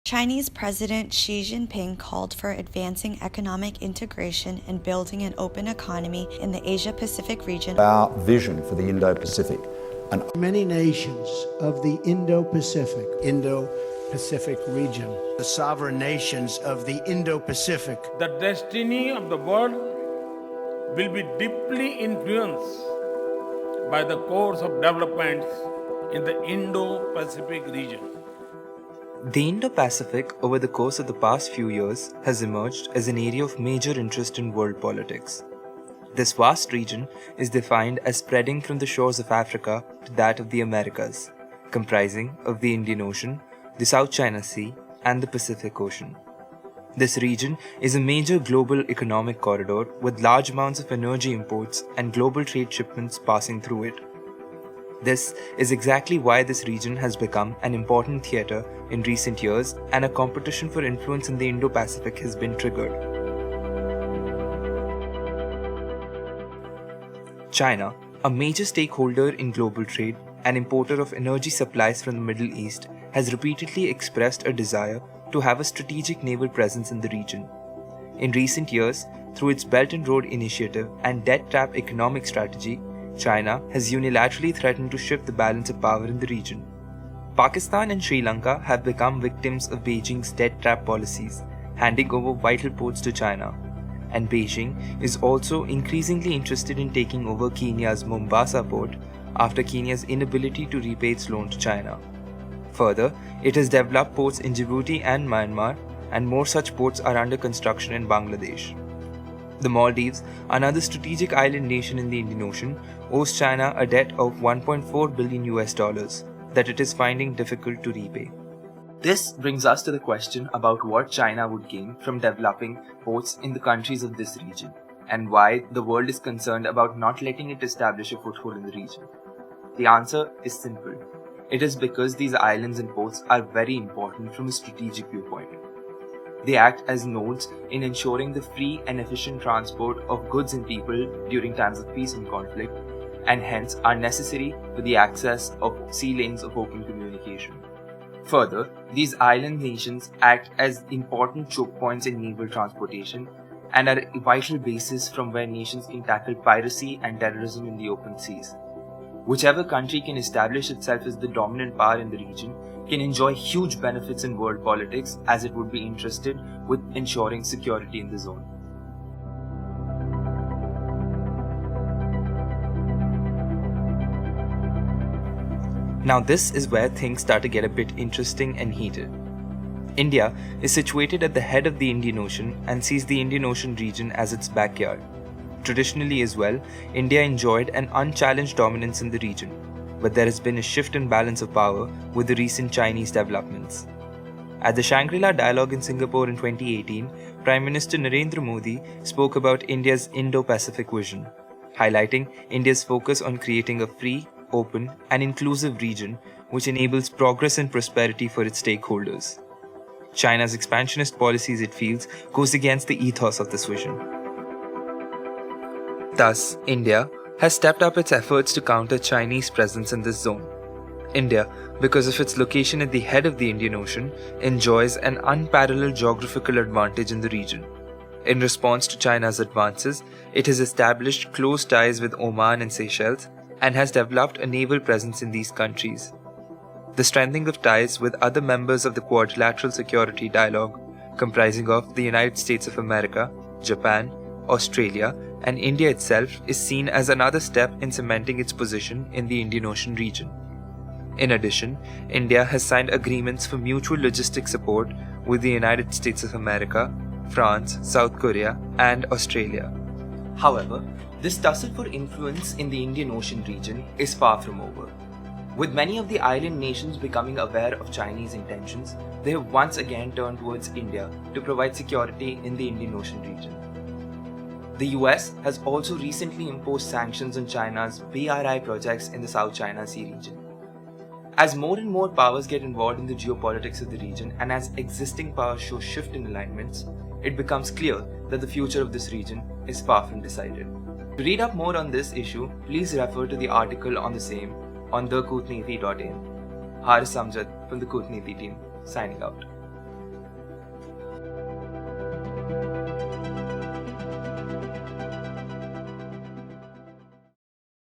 Chinese President Xi Jinping called for advancing economic integration and building an open economy in the Asia-Pacific region. Our vision for the Indo-Pacific. Many nations of the Indo-Pacific region, the sovereign nations of the Indo-Pacific. The destiny of the world will be deeply influenced by the course of developments in the Indo-Pacific region. The Indo-Pacific, over the course of the past few years, has emerged as an area of major interest in world politics. This vast region is defined as spreading from the shores of Africa to that of the Americas, comprising of the Indian Ocean, the South China Sea, and the Pacific Ocean. This region is a major global economic corridor with large amounts of energy imports and global trade shipments passing through it. This is exactly why this region has become an important theatre in recent years, and a competition for influence in the Indo-Pacific has been triggered. China, a major stakeholder in global trade and importer of energy supplies from the Middle East, has repeatedly expressed a desire to have a strategic naval presence in the region. In recent years, through its Belt and Road Initiative and debt trap economic strategy, China has unilaterally threatened to shift the balance of power in the region. Pakistan and Sri Lanka have become victims of Beijing's debt trap policies, handing over vital ports to China. And Beijing is also increasingly interested in taking over Kenya's Mombasa port after Kenya's inability to repay its loan to China. Further, it has developed ports in Djibouti and Myanmar, and more such ports are under construction in Bangladesh. The Maldives, another strategic island nation in the Indian Ocean, owes China a debt of $1.4 billion that it is finding difficult to repay. This brings us to the question about what China would gain from developing ports in the countries of this region, and why the world is concerned about not letting it establish a foothold in the region. The answer is simple. It is because these islands and ports are very important from a strategic viewpoint. They act as nodes in ensuring the free and efficient transport of goods and people during times of peace and conflict, and hence are necessary for the access of sea lanes of open communication. Further, these island nations act as important choke points in naval transportation and are a vital basis from where nations can tackle piracy and terrorism in the open seas. Whichever country can establish itself as the dominant power in the region can enjoy huge benefits in world politics, as it would be interested with ensuring security in the zone. Now this is where things start to get a bit interesting and heated. India is situated at the head of the Indian Ocean and sees the Indian Ocean region as its backyard. Traditionally as well, India enjoyed an unchallenged dominance in the region, but there has been a shift in balance of power with the recent Chinese developments. At the Shangri-La Dialogue in Singapore in 2018, Prime Minister Narendra Modi spoke about India's Indo-Pacific vision, highlighting India's focus on creating a free, open, and inclusive region which enables progress and prosperity for its stakeholders. China's expansionist policies, it feels, goes against the ethos of this vision. Thus, India has stepped up its efforts to counter Chinese presence in this zone. India, because of its location at the head of the Indian Ocean, enjoys an unparalleled geographical advantage in the region. In response to China's advances, it has established close ties with Oman and Seychelles and has developed a naval presence in these countries. The strengthening of ties with other members of the Quadrilateral Security Dialogue, comprising of the United States of America, Japan, Australia, and India itself, is seen as another step in cementing its position in the Indian Ocean region. In addition, India has signed agreements for mutual logistic support with the United States of America, France, South Korea, and Australia. However, this tussle for influence in the Indian Ocean region is far from over. With many of the island nations becoming aware of Chinese intentions, they have once again turned towards India to provide security in the Indian Ocean region. The US has also recently imposed sanctions on China's BRI projects in the South China Sea region. As more and more powers get involved in the geopolitics of the region, and as existing powers show shift in alignments, it becomes clear that the future of this region is far from decided. To read up more on this issue, please refer to the article on the same on thekootneeti.in. Haris Samjad from the Kootneeti team, signing out.